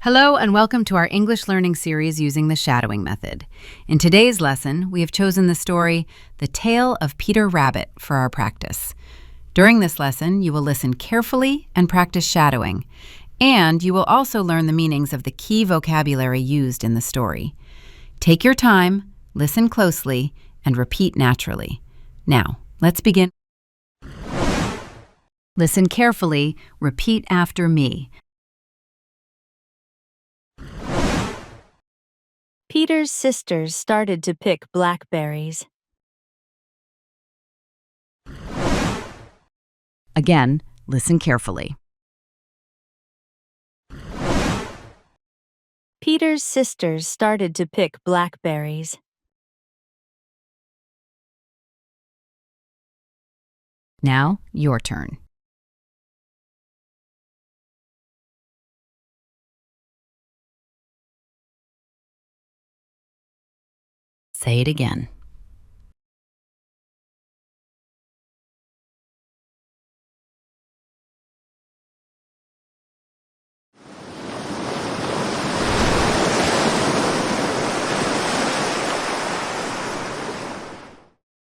Hello and welcome to our English learning series using the shadowing method. In today's lesson, we have chosen the story, The Tale of Peter Rabbit, for our practice. During this lesson, you will listen carefully and practice shadowing, and you will also learn the meanings of the key vocabulary used in the story. Take your time, listen closely, and repeat naturally. Now, let's begin. Listen carefully, repeat after me. Peter's sisters started to pick blackberries. Again, listen carefully. Peter's sisters started to pick blackberries. Now, your turn. Say it again.